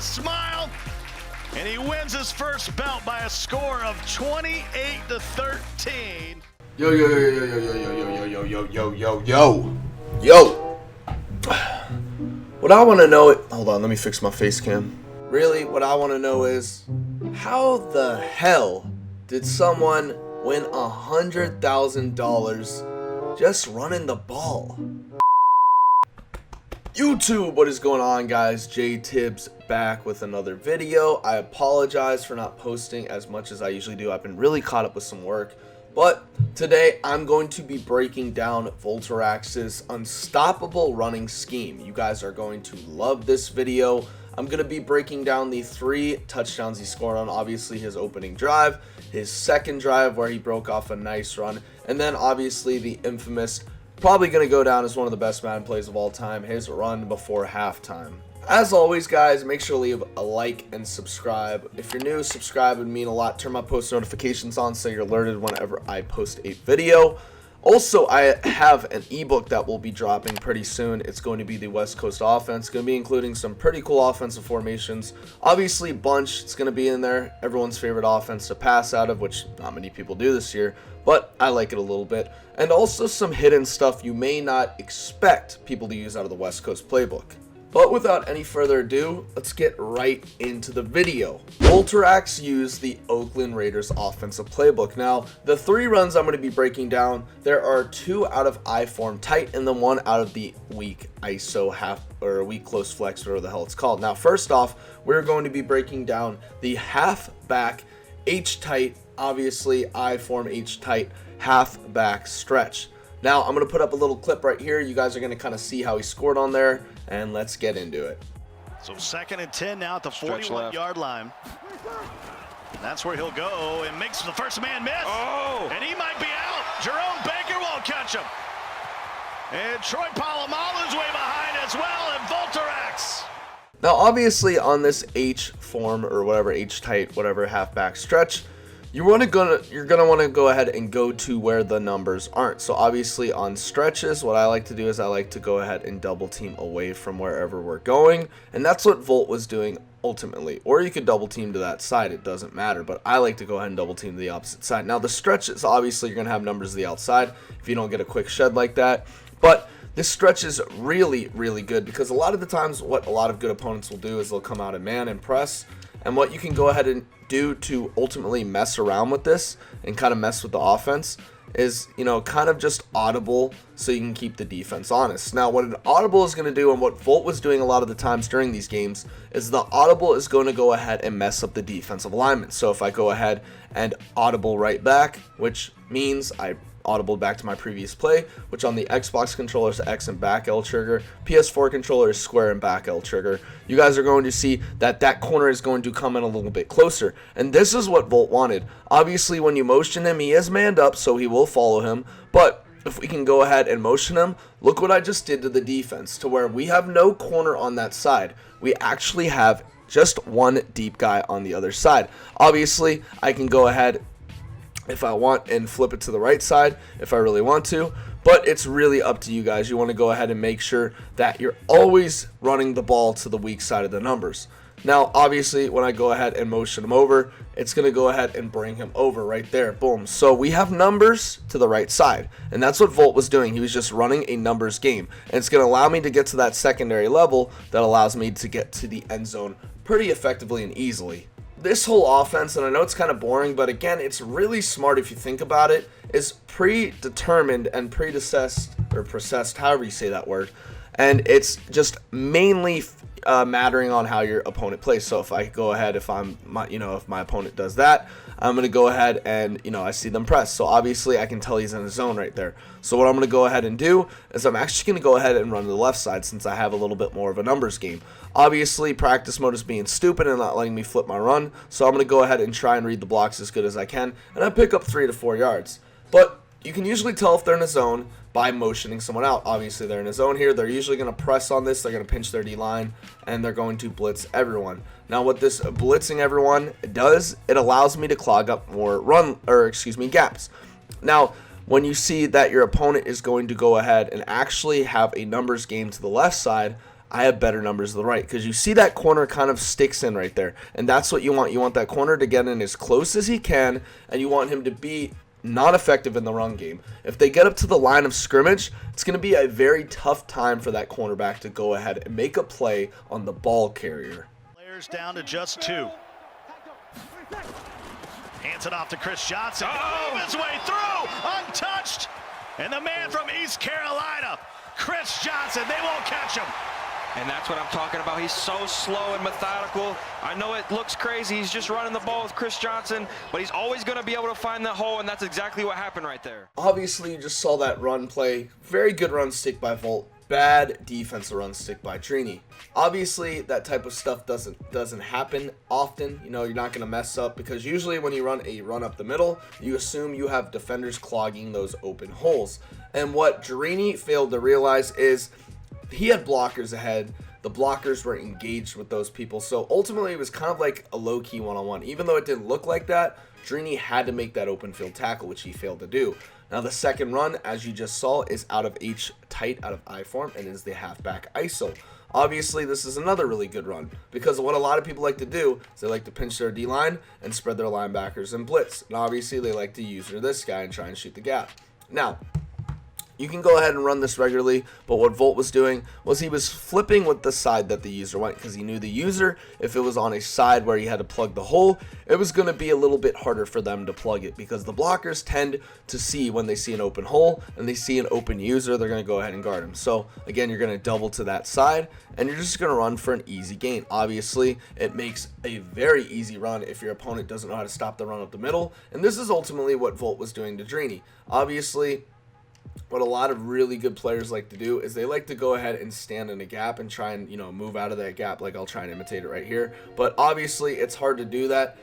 a smile, and he wins his first bout by a score of 28-13. Yo. What I want to know, hold on, let me fix my face cam. Really, what I want to know is, how the hell did someone win $100,000 just running the ball? YouTube, what is going on, guys? JTibbs back with another video. I apologize for not posting as much as I usually do. I've been really caught up with some work. But today I'm going to be breaking down Volterax's unstoppable running scheme. You guys are going to love this video. I'm going to be breaking down the 3 touchdowns he scored on, obviously his opening drive, his second drive where he broke off a nice run, and then obviously the infamous, probably going to go down as one of the best Madden plays of all time, his run before halftime. As always, guys, make sure to leave a like and subscribe. If you're new, subscribe would mean a lot. Turn my post notifications on so you're alerted whenever I post a video. Also, I have an ebook that will be dropping pretty soon. It's going to be the West Coast offense. It's going to be including some pretty cool offensive formations. Obviously, bunch, it's going to be in there. Everyone's favorite offense to pass out of, which not many people do this year, but I like it a little bit. And also some hidden stuff you may not expect people to use out of the West Coast playbook. But without any further ado, let's get right into the video. Volterax used the Oakland Raiders offensive playbook. Now, the 3 runs I'm going to be breaking down, there are 2 out of I form tight and then 1 out of the weak ISO half or weak close flex, whatever the hell it's called. Now, first off, we're going to be breaking down the half back H tight, obviously I form H tight half back stretch. Now, I'm going to put up a little clip right here. You guys are going to kind of see how he scored on there, and let's get into it. So 2nd and 10 now at the 41-yard line. And that's where he'll go and makes the first man miss. Oh! And he might be out. Jerome Baker won't catch him. And Troy Polamalu's way behind as well, and Volterax. Now, obviously, on this H form or whatever, H tight, whatever halfback stretch, you're gonna want to go ahead and go to where the numbers aren't. So obviously on stretches, what I like to do is I like to go ahead and double team away from wherever we're going, and that's what Volt was doing ultimately. Or you could double team to that side, it doesn't matter, but I like to go ahead and double team to the opposite side. Now the stretches, obviously you're gonna have numbers to the outside if you don't get a quick shed like that, but this stretch is really good because a lot of the times what a lot of good opponents will do is they'll come out and man and press. And what you can go ahead and do to ultimately mess around with this and kind of mess with the offense is, you know, kind of just audible so you can keep the defense honest. Now, what an audible is going to do and what Volt was doing a lot of the times during these games is the audible is going to go ahead and mess up the defensive alignment. So if I go ahead and audible right back, which means I audible back to my previous play, which on the Xbox controller is X and back L trigger, PS4 controller is square and back L trigger, you guys are going to see that that corner is going to come in a little bit closer, and this is what Volt wanted. Obviously when you motion him, he is manned up, so he will follow him, but if we can go ahead and motion him, look what I just did to the defense, to where we have no corner on that side. We actually have just one deep guy on the other side. Obviously I can go ahead if I want and flip it to the right side if I really want to, but it's really up to you guys. You want to go ahead and make sure that you're always running the ball to the weak side of the numbers. Now obviously when I go ahead and motion him over, it's going to go ahead and bring him over right there, boom. So we have numbers to the right side, and that's what Volt was doing. He was just running a numbers game, and it's going to allow me to get to that secondary level that allows me to get to the end zone pretty effectively and easily. This whole offense, and I know it's kind of boring, but again, it's really smart if you think about it, is predetermined and processed, however you say that word, and it's just mainly mattering on how your opponent plays. So if I go ahead, if my opponent does that, I'm going to go ahead and, I see them press. So obviously I can tell he's in a zone right there. So what I'm going to go ahead and do is I'm actually going to go ahead and run to the left side since I have a little bit more of a numbers game. Obviously practice mode is being stupid and not letting me flip my run. So I'm going to go ahead and try and read the blocks as good as I can. And I pick up 3 to 4 yards. But you can usually tell if they're in a zone by motioning someone out. Obviously they're in a zone here. They're usually going to press on this. They're going to pinch their D-line and they're going to blitz everyone. Now what this blitzing everyone does, it allows me to clog up more gaps. Now when you see that your opponent is going to go ahead and actually have a numbers game to the left side, I have better numbers to the right, because you see that corner kind of sticks in right there, and that's what you want. You want that corner to get in as close as he can, and you want him to be not effective in the run game. If they get up to the line of scrimmage, it's going to be a very tough time for that cornerback to go ahead and make a play on the ball carrier. Players down to just 2. Hands it off to Chris Johnson. Oh! Move his way through, untouched. And the man from East Carolina, Chris Johnson, they won't catch him. And that's what I'm talking about. He's so slow and methodical. I know it looks crazy. He's just running the ball with Chris Johnson, but he's always going to be able to find that hole, and that's exactly what happened right there. Obviously, you just saw that run play. Very good run stick by Volt. Bad defensive run stick by Trini. Obviously, that type of stuff doesn't happen often. You know, you're not going to mess up, because usually when you run a run up the middle, you assume you have defenders clogging those open holes. And what Trini failed to realize is he had blockers ahead. The blockers were engaged with those people. So ultimately, it was kind of like a low-key one-on-one. Even though it didn't look like that, Drini had to make that open field tackle, which he failed to do. Now, the second run, as you just saw, is out of H tight, out of I form, and is the halfback ISO. Obviously, this is another really good run, because what a lot of people like to do is they like to pinch their D-line and spread their linebackers and blitz. And obviously, they like to use this guy and try and shoot the gap. Now, you can go ahead and run this regularly, but what Volt was doing was he was flipping with the side that the user went, because he knew the user, if it was on a side where he had to plug the hole, it was going to be a little bit harder for them to plug it, because the blockers tend to see when they see an open hole and they see an open user, they're going to go ahead and guard him. So again, you're going to double to that side, and you're just going to run for an easy gain. Obviously, it makes a very easy run if your opponent doesn't know how to stop the run up the middle, and this is ultimately what Volt was doing to Drini. Obviously, what a lot of really good players like to do is they like to go ahead and stand in a gap and try and, move out of that gap. Like, I'll try and imitate it right here. But obviously, it's hard to do that,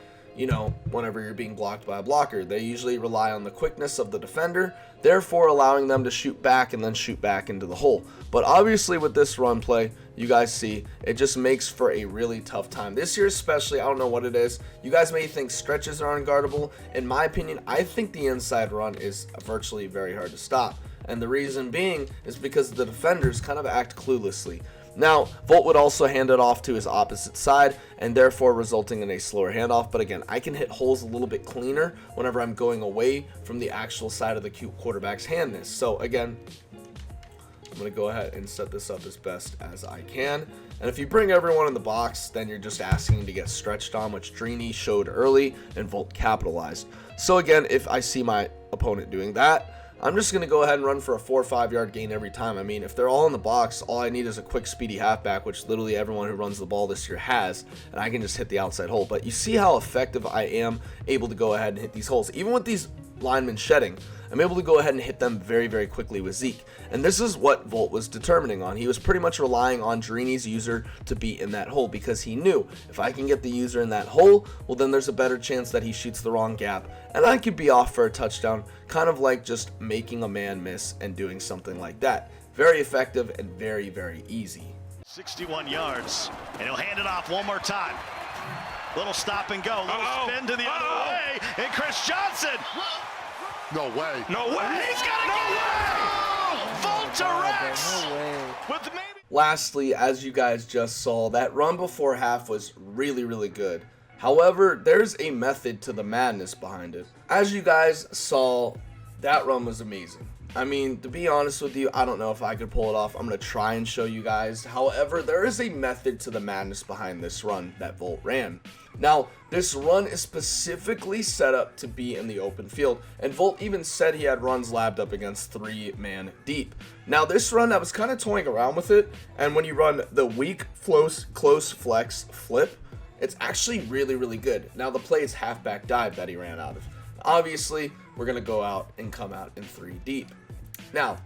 whenever you're being blocked by a blocker. They usually rely on the quickness of the defender, therefore allowing them to shoot back and then shoot back into the hole. But obviously, with this run play, you guys see, it just makes for a really tough time. This year especially, I don't know what it is. You guys may think stretches are unguardable. In my opinion, I think the inside run is virtually very hard to stop. And the reason being is because the defenders kind of act cluelessly. Now, Volt would also hand it off to his opposite side, and therefore resulting in a slower handoff. But again, I can hit holes a little bit cleaner whenever I'm going away from the actual side of the quarterback's handness. So again, I'm going to go ahead and set this up as best as I can. And if you bring everyone in the box, then you're just asking to get stretched on, which Drini showed early and Volt capitalized. So again, if I see my opponent doing that, I'm just going to go ahead and run for a 4 or 5 yard gain every time. I mean, if they're all in the box, all I need is a quick, speedy halfback, which literally everyone who runs the ball this year has, and I can just hit the outside hole. But you see how effective I am able to go ahead and hit these holes. Even with these linemen shedding, I'm able to go ahead and hit them very, very quickly with Zeke. And this is what Volt was determining on. He was pretty much relying on Drini's user to be in that hole, because he knew if I can get the user in that hole, well, then there's a better chance that he shoots the wrong gap and I could be off for a touchdown, kind of like just making a man miss and doing something like that. Very effective and very, very easy. 61 yards, and he'll hand it off one more time. Little stop and go, little spin to the other way, and Chris Johnson. No way. No way. He's got to get it. Volterax. No way. With maybe. Lastly, as you guys just saw, that run before half was really, really good. However, there's a method to the madness behind it. As you guys saw, that run was amazing. I mean, to be honest with you, I don't know if I could pull it off. I'm going to try and show you guys. However, there is a method to the madness behind this run that Volt ran. Now, this run is specifically set up to be in the open field, and Volt even said he had runs labbed up against 3-man deep. Now, this run, I was kind of toying around with it, and when you run the weak close flex flip, it's actually really, really good. Now, the play is halfback dive that he ran out of. Obviously, we're going to go out and come out in 3 deep. Now,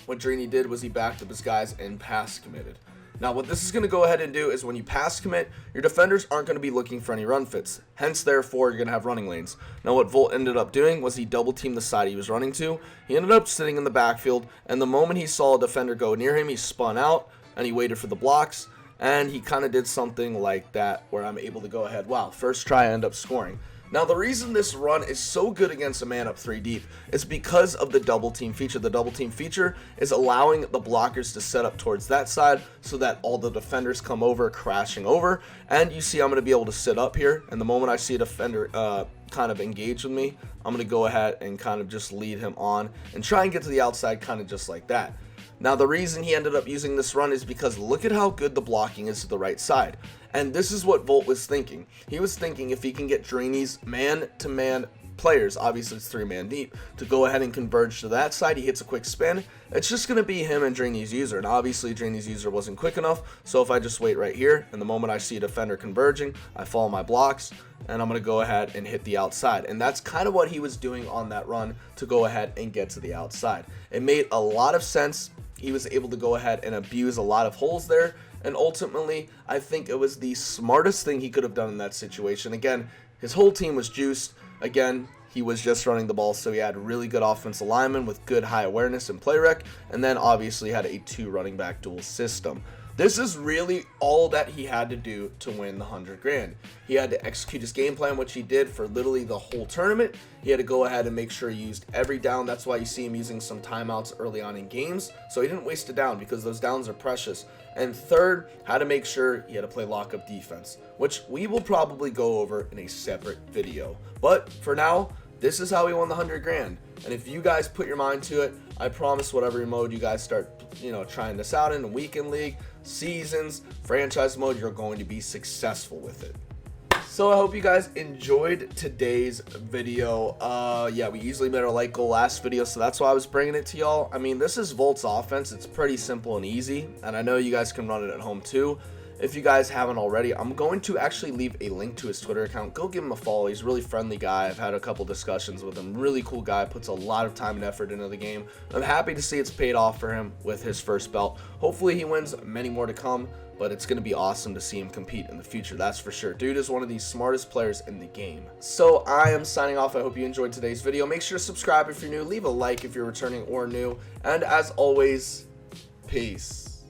what Drini did was he backed up his guys and pass committed. Now, what this is going to go ahead and do is when you pass commit, your defenders aren't going to be looking for any run fits. Hence, therefore, you're going to have running lanes. Now, what Volt ended up doing was he double teamed the side he was running to. He ended up sitting in the backfield, and the moment he saw a defender go near him, he spun out and he waited for the blocks. And he kind of did something like that where I'm able to go ahead. Wow, first try I end up scoring. Now, the reason this run is so good against a man up 3 deep is because of the double team feature. The double team feature is allowing the blockers to set up towards that side so that all the defenders come over, crashing over. And you see I'm going to be able to sit up here, and the moment I see a defender kind of engage with me, I'm going to go ahead and kind of just lead him on and try and get to the outside kind of just like that. Now, the reason he ended up using this run is because look at how good the blocking is to the right side. And this is what Volt was thinking. He was thinking if he can get Drainy's man-to-man players, obviously it's 3-man deep, to go ahead and converge to that side, he hits a quick spin, it's just going to be him and Drainy's user. And obviously Drainy's user wasn't quick enough, so if I just wait right here, and the moment I see a defender converging, I follow my blocks, and I'm going to go ahead and hit the outside. And that's kind of what he was doing on that run to go ahead and get to the outside. It made a lot of sense. He was able to go ahead and abuse a lot of holes there, and ultimately I think it was the smartest thing he could have done in that situation. Again, his whole team was juiced. Again, he was just running the ball, so he had really good offensive linemen with good high awareness and play rec, and then obviously had a 2 running back dual system. This is really all that he had to do to win the 100 grand. He had to execute his game plan, which he did for literally the whole tournament. He had to go ahead and make sure he used every down. That's why you see him using some timeouts early on in games. So he didn't waste a down because those downs are precious. And third, had to make sure he had to play lockup defense, which we will probably go over in a separate video. But for now, this is how he won the 100 grand. And if you guys put your mind to it, I promise whatever mode you guys start, trying this out in, weekend league, seasons, franchise mode, you're going to be successful with it. So I hope you guys enjoyed today's video. Yeah, we easily made our like goal last video, so that's why I was bringing it to y'all. I mean, this is Volt's offense. It's pretty simple and easy, and I know you guys can run it at home too. If you guys haven't already, I'm going to actually leave a link to his Twitter account. Go give him a follow. He's a really friendly guy. I've had a couple discussions with him. Really cool guy. Puts a lot of time and effort into the game. I'm happy to see it's paid off for him with his first belt. Hopefully he wins many more to come, but it's going to be awesome to see him compete in the future. That's for sure. Dude is one of the smartest players in the game. So I am signing off. I hope you enjoyed today's video. Make sure to subscribe if you're new. Leave a like if you're returning or new. And as always, peace.